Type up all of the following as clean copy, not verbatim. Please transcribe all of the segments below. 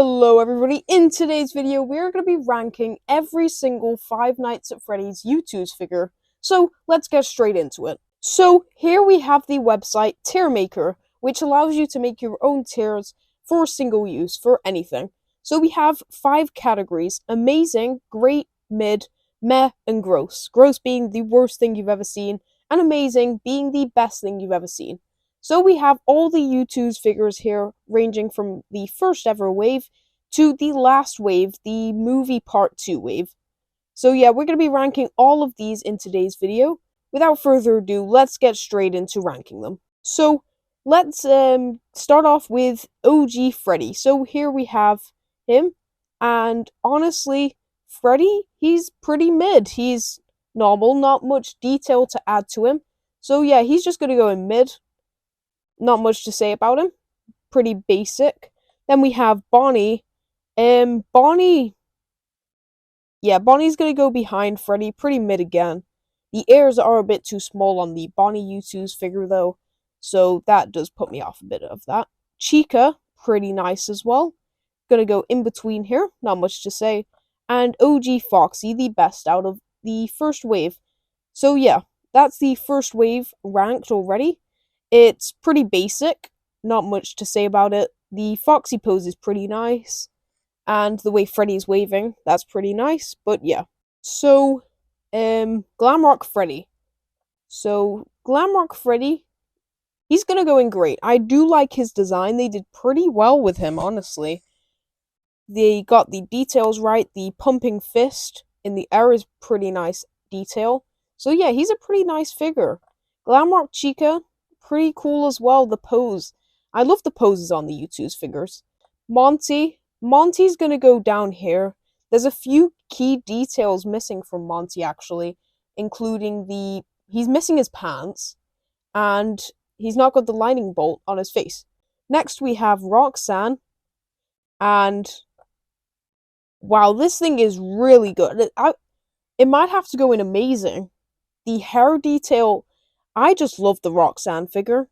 Hello everybody, in today's video we're going to be ranking every single Five Nights at Freddy's Youtooz figure, so let's get straight into it. So here we have the website Tier Maker, which allows you to make your own tiers for single use for anything. So we have 5 categories: amazing, great, mid, meh, and gross. Gross being the worst thing you've ever seen, and amazing being the best thing you've ever seen. So we have all the Youtooz figures here, ranging from the first ever wave to the last wave, the movie part 2 wave. So yeah, we're going to be ranking all of these in today's video. Without further ado, let's get straight into ranking them. So let's start off with OG Freddy. So here we have him, and honestly, Freddy, he's pretty mid. He's normal, not much detail to add to him. So yeah, he's just going to go in mid. Not much to say about him. Pretty basic. Then we have Bonnie. Bonnie's gonna go behind Freddy. Pretty mid again. The ears are a bit too small on the Bonnie Youtooz figure though, so that does put me off a bit of that. Chica, pretty nice as well. Gonna go in between here. Not much to say. And OG Foxy, the best out of the first wave. So yeah, that's the first wave ranked already. It's pretty basic, not much to say about it. The Foxy pose is pretty nice, and the way Freddy's waving, that's pretty nice, but yeah. So, Glamrock Freddy. So, Glamrock Freddy, he's gonna go in great. I do like his design. They did pretty well with him, honestly. They got the details right. The pumping fist in the air is pretty nice detail. So yeah, he's a pretty nice figure. Glamrock Chica, pretty cool as well, the pose. I love the poses on the Youtooz figures. Monty's gonna go down here. There's a few key details missing from Monty actually, including he's missing his pants, and he's not got the lightning bolt on his face. Next we have Roxanne, and wow, this thing is really good. It might have to go in amazing. The hair detail, I just love the Roxanne figure.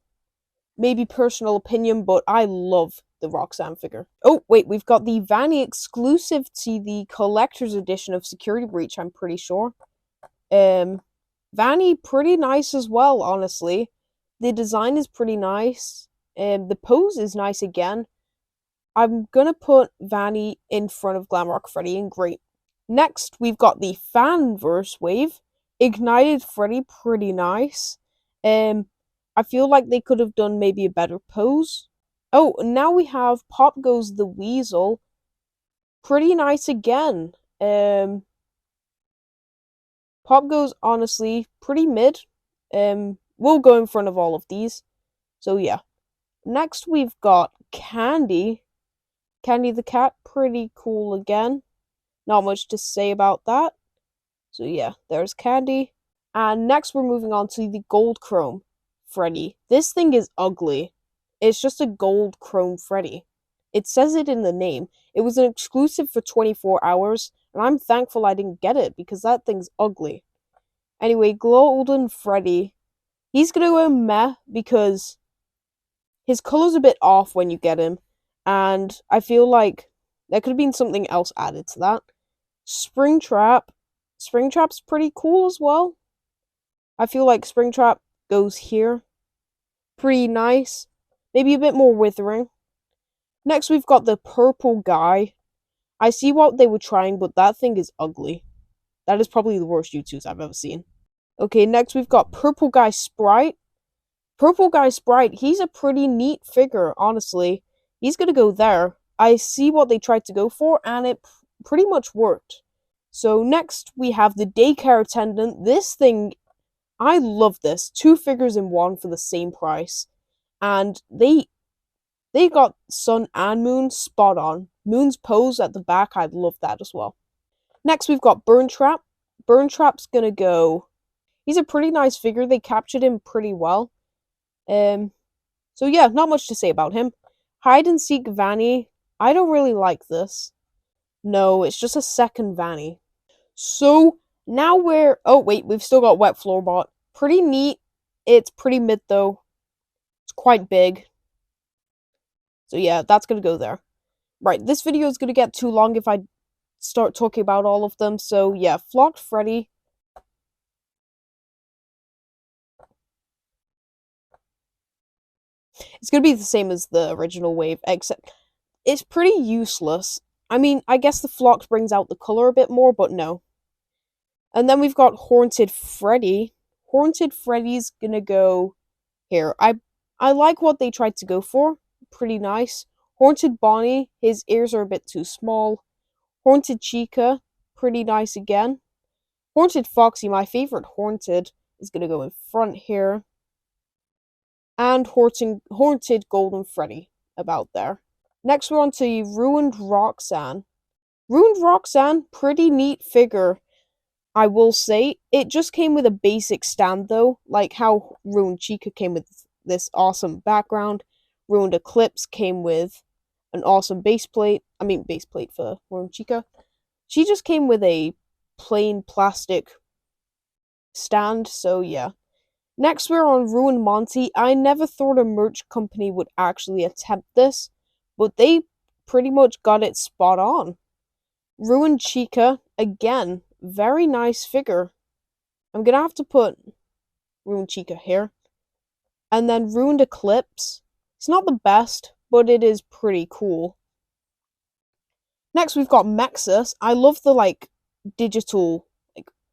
Maybe personal opinion, but I love the Roxanne figure. Oh, wait, we've got the Vanny exclusive to the collector's edition of Security Breach, I'm pretty sure. Vanny, pretty nice as well, honestly. The design is pretty nice. The pose is nice again. I'm gonna put Vanny in front of Glamrock Freddy in great. Next, we've got the Fanverse wave. Ignited Freddy, pretty nice. I feel like they could have done maybe a better pose. Oh, now we have Pop Goes the Weasel. Pretty nice again. Pop Goes, honestly, pretty mid. We'll go in front of all of these. So yeah. Next we've got Candy. Candy the cat, pretty cool again. Not much to say about that. So yeah, there's Candy. And next we're moving on to the Gold Chrome Freddy. This thing is ugly. It's just a gold chrome Freddy. It says it in the name. It was an exclusive for 24 hours, and I'm thankful I didn't get it because that thing's ugly. Anyway, Golden Freddy. He's gonna go meh because his color's a bit off when you get him, and I feel like there could have been something else added to that. Springtrap. Springtrap's pretty cool as well. I feel like Springtrap goes here. Pretty nice. Maybe a bit more withering. Next we've got the purple guy. I see what they were trying, but that thing is ugly. That is probably the worst Youtooz I've ever seen. Okay, next we've got Purple Guy Sprite. Purple Guy Sprite, he's a pretty neat figure, honestly. He's gonna go there. I see what they tried to go for, and it pretty much worked. So next we have the daycare attendant. This thing, I love this. 2 figures in one for the same price. And they got Sun and Moon spot on. Moon's pose at the back, I love that as well. Next we've got Burn Trap. Burn Trap's gonna go. He's a pretty nice figure. They captured him pretty well. So yeah, not much to say about him. Hide and Seek Vanny. I don't really like this. No, it's just a second Vanny. So now oh wait, we've still got Wet Floorbot. Pretty neat. It's pretty mid though. It's quite big. So yeah, that's gonna go there. Right, this video is gonna get too long if I start talking about all of them, so yeah, Flocked Freddy. It's gonna be the same as the original wave, except it's pretty useless. I mean, I guess the Flocked brings out the color a bit more, but no. And then we've got Haunted Freddy. Haunted Freddy's gonna go here. I like what they tried to go for. Pretty nice. Haunted Bonnie, his ears are a bit too small. Haunted Chica, pretty nice again. Haunted Foxy, my favorite Haunted, is gonna go in front here. And Haunted Golden Freddy, about there. Next, we're on to Ruined Roxanne. Ruined Roxanne, pretty neat figure, I will say. It just came with a basic stand, though, like how Ruined Chica came with this awesome background. Ruined Eclipse came with an awesome base plate. I mean, base plate for Ruined Chica. She just came with a plain plastic stand, so yeah. Next, we're on Ruined Monty. I never thought a merch company would actually attempt this, but they pretty much got it spot on. Ruined Chica, again, very nice figure. I'm gonna have to put Ruined Chica here. And then Ruined Eclipse. It's not the best, but it is pretty cool. Next, we've got Mexus. I love the, digital,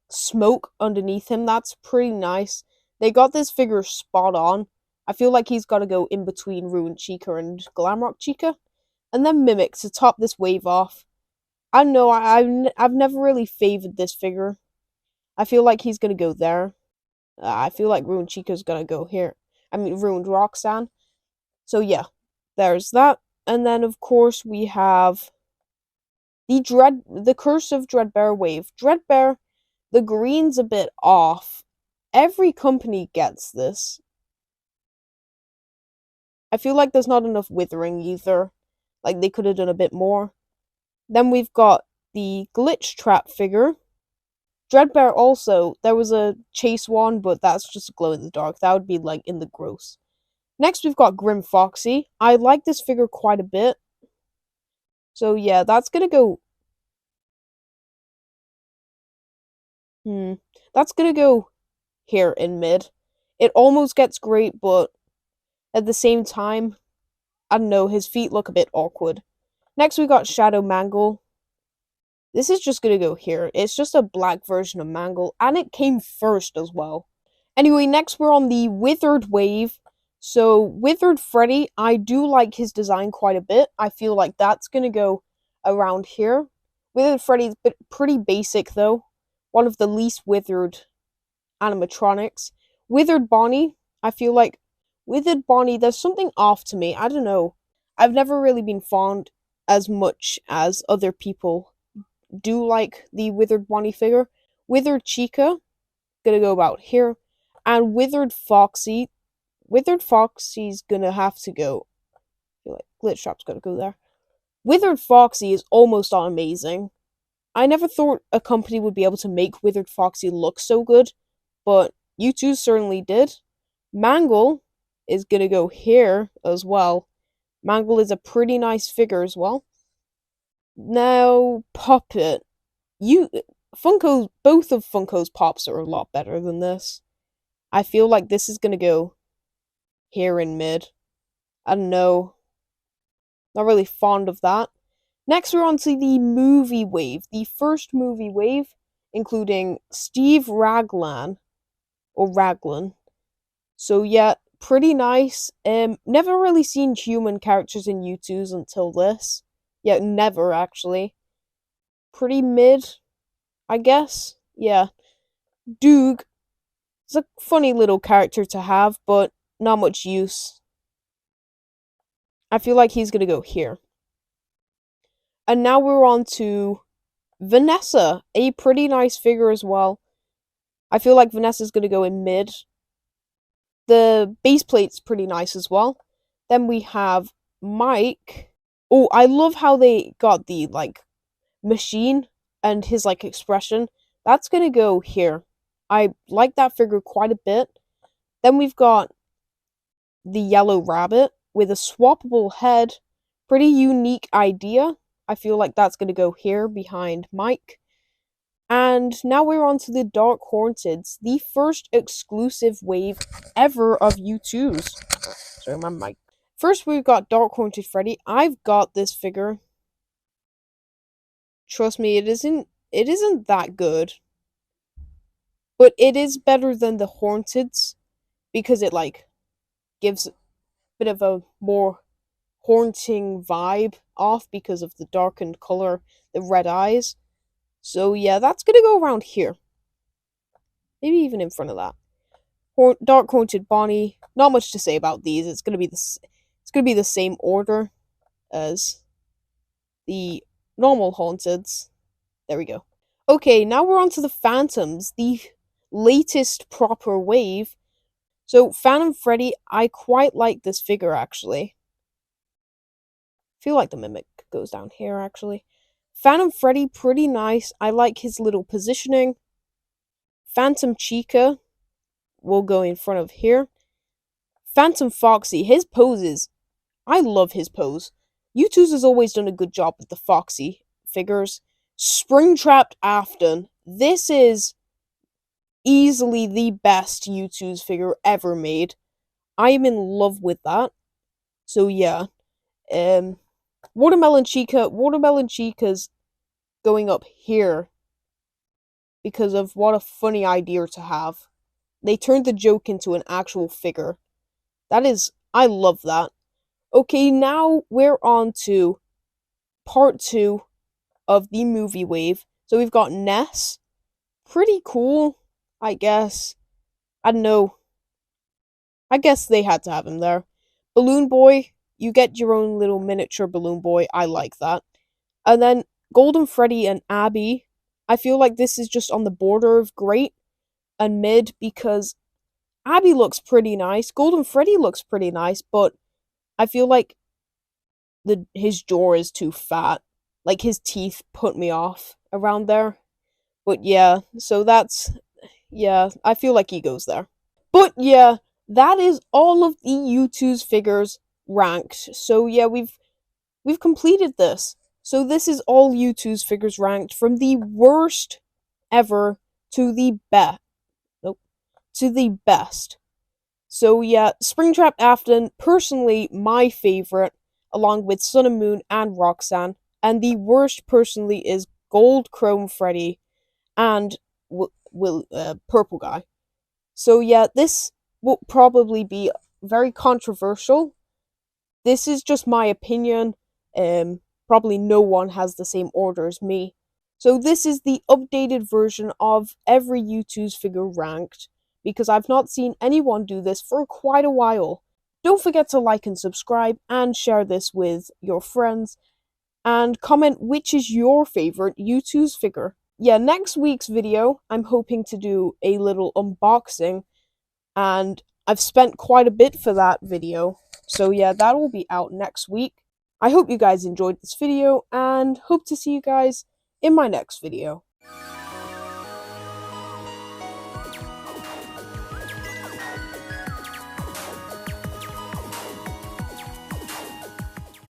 smoke underneath him. That's pretty nice. They got this figure spot on. I feel like he's got to go in between Ruined Chica and Glamrock Chica. And then Mimic to top this wave off. I don't know, I've never really favored this figure. I feel like he's going to go there. I feel like Ruined Chica's going to go here. I mean, Ruined Roxanne. So yeah, there's that. And then, of course, we have the Curse of Dreadbear wave. Dreadbear, the green's a bit off. Every company gets this. I feel like there's not enough withering either. Like, they could have done a bit more. Then we've got the Glitch Trap figure. Dreadbear also, there was a chase one, but that's just a glow in the dark. That would be, in the gross. Next, we've got Grim Foxy. I like this figure quite a bit. So, yeah, that's gonna go... That's gonna go here in mid. It almost gets great, but at the same time, I don't know, his feet look a bit awkward. Next, we got Shadow Mangle. This is just gonna go here. It's just a black version of Mangle, and it came first as well. Anyway, next we're on the Withered wave. So, Withered Freddy, I do like his design quite a bit. I feel like that's gonna go around here. Withered Freddy's pretty basic, though. One of the least withered animatronics. Withered Bonnie, I feel like Withered Bonnie, there's something off to me. I don't know. I've never really been fond as much as other people do like the Withered Bonnie figure. Withered Chica, gonna go about here. And Withered Foxy's gonna have to go. I feel like Glitch Trap's gonna go there. Withered Foxy is almost amazing. I never thought a company would be able to make Withered Foxy look so good, but Youtooz certainly did. Mangle is gonna go here as well. Mangle is a pretty nice figure as well. Now, Puppet. Both of Funko's Pops are a lot better than this. I feel like this is gonna go here in mid. I don't know. Not really fond of that. Next, we're on to the movie wave. The first movie wave, including Steve Raglan. Or Raglan. So yeah, pretty nice. Never really seen human characters in Youtooz until this. Yeah, never actually. Pretty mid, I guess. Yeah. Doog. It's a funny little character to have, but not much use. I feel like he's gonna go here. And now we're on to Vanessa, a pretty nice figure as well. I feel like Vanessa's gonna go in mid. The base plate's pretty nice as well. Then we have Mike. Oh, I love how they got the, machine and his, expression. That's gonna go here. I like that figure quite a bit. Then we've got the Yellow Rabbit with a swappable head, Pretty unique idea. I feel like that's going to go here behind Mike. And now we're on to the Dark Haunteds, the first exclusive wave ever of Youtooz. Sorry, my mic. First, we've got Dark Haunted Freddy. I've got this figure. Trust me, it isn't that good. But it is better than the Haunteds because it like gives a bit of a more haunting vibe off because of the darkened color, the red eyes. So yeah, that's gonna go around here. Maybe even in front of that. Dark Haunted Bonnie. Not much to say about these. It's gonna be the same order as the normal Haunteds. There we go. Okay, now we're on to the Phantoms, the latest proper wave. So Phantom Freddy, I quite like this figure actually. I feel like the mimic goes down here actually. Phantom Freddy, pretty nice. I like his little positioning. Phantom Chica will go in front of here. Phantom Foxy, his poses, I love his pose. Youtooz has always done a good job with the Foxy figures. Springtrapped Afton, this is easily the best Youtooz figure ever made. I am in love with that. So yeah. Watermelon Chica's going up here because of what a funny idea to have. They turned the joke into an actual figure. I love that. Okay, now we're on to part 2 of the movie wave. So we've got Ness. Pretty cool, I guess. I don't know. I guess they had to have him there. Balloon Boy, you get your own little miniature Balloon Boy. I like that. And then Golden Freddy and Abby. I feel like this is just on the border of great and mid because Abby looks pretty nice. Golden Freddy looks pretty nice, but I feel like his jaw is too fat. Like his teeth put me off around there. But yeah, so I feel like he goes there. But yeah, that is all of the Youtooz figures ranked. So yeah, we've completed this. So this is all Youtooz figures ranked from the worst ever to the best. Nope. To the best. So yeah, Springtrap Afton, personally my favorite, along with Sun and Moon and Roxanne. And the worst personally is Gold Chrome Freddy and Purple Guy. So yeah, this will probably be very controversial. This is just my opinion. Probably no one has the same order as me. So this is the updated version of every Youtooz figure ranked, because I've not seen anyone do this for quite a while. Don't forget to like and subscribe and share this with your friends, and comment which is your favorite Youtooz figure. Yeah, next week's video, I'm hoping to do a little unboxing, and I've spent quite a bit for that video. So yeah, that will be out next week. I hope you guys enjoyed this video, and hope to see you guys in my next video.